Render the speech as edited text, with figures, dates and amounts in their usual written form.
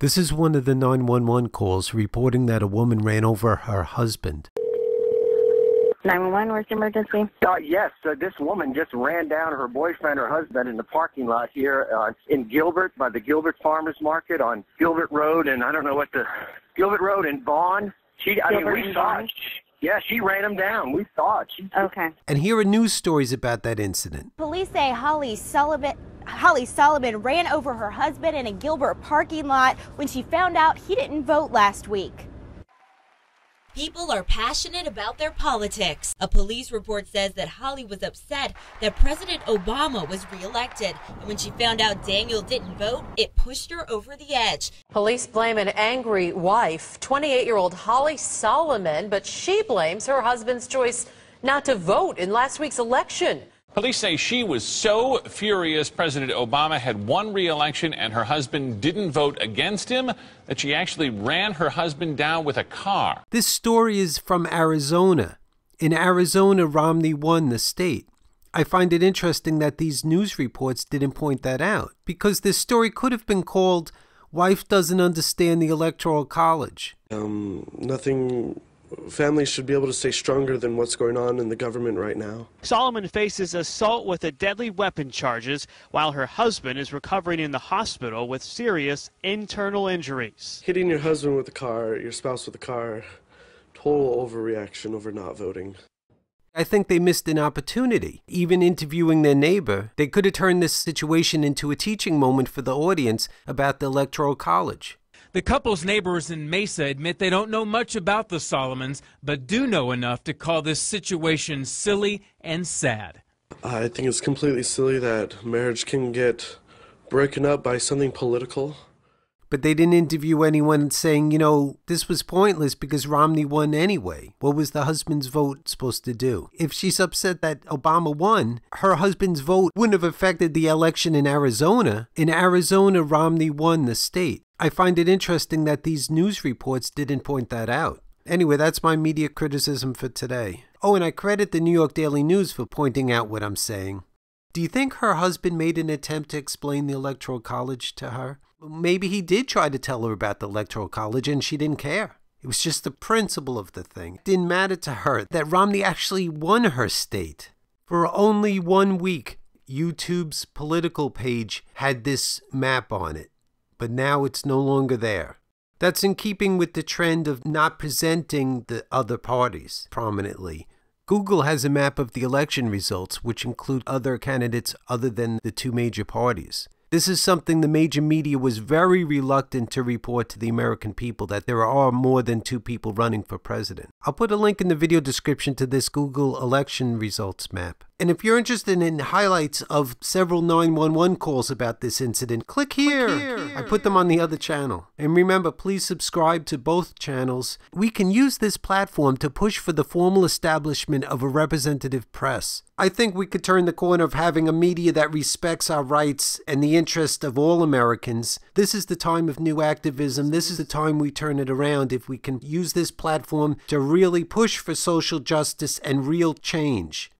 This is one of the 911 calls reporting that a woman ran over her husband. 911, where's the emergency? Yes, this woman just ran down her boyfriend or husband in the parking lot here in Gilbert, by the Gilbert Farmers Market on Gilbert Road, and I don't know what the Gilbert Road in Bonn. We saw it. Yeah, she ran him down. We saw it. Okay. And here are news stories about that incident. Police say Holly Solomon ran over her husband in a Gilbert parking lot when she found out he didn't vote last week. People are passionate about their politics. A police report says that Holly was upset that President Obama was reelected. And when she found out Daniel didn't vote, it pushed her over the edge. Police blame an angry wife, 28-year-old Holly Solomon, but she blames her husband's choice not to vote in last week's election. Police say she was so furious President Obama had won re-election and her husband didn't vote against him that she actually ran her husband down with a car. This story is from Arizona. In Arizona, Romney won the state. I find it interesting that these news reports didn't point that out, because this story could have been called "Wife Doesn't Understand the Electoral College." Families should be able to stay stronger than what's going on in the government right now. Solomon faces assault with a deadly weapon charges, while her husband is recovering in the hospital with serious internal injuries. Hitting your husband with a car, your spouse with a car, total overreaction over not voting. I think they missed an opportunity. Even interviewing their neighbor, they could have turned this situation into a teaching moment for the audience about the Electoral College. The couple's neighbors in Mesa admit they don't know much about the Solomons, but do know enough to call this situation silly and sad. I think it's completely silly that marriage can get broken up by something political. But they didn't interview anyone saying, this was pointless because Romney won anyway. What was the husband's vote supposed to do? If she's upset that Obama won, her husband's vote wouldn't have affected the election in Arizona. In Arizona, Romney won the state. I find it interesting that these news reports didn't point that out. Anyway, that's my media criticism for today. Oh, and I credit the New York Daily News for pointing out what I'm saying. Do you think her husband made an attempt to explain the Electoral College to her? Maybe he did try to tell her about the Electoral College and she didn't care. It was just the principle of the thing. It didn't matter to her that Romney actually won her state. For only 1 week, YouTube's political page had this map on it, but now it's no longer there. That's in keeping with the trend of not presenting the other parties prominently. Google has a map of the election results, which include other candidates other than the two major parties. This is something the major media was very reluctant to report to the American people, that there are more than two people running for president. I'll put a link in the video description to this Google election results map. And if you're interested in highlights of several 911 calls about this incident, click here. I put them on the other channel. And remember, please subscribe to both channels. We can use this platform to push for the formal establishment of a representative press. I think we could turn the corner of having a media that respects our rights and the interest of all Americans. This is the time of new activism. This is the time we turn it around if we can use this platform to really push for social justice and real change.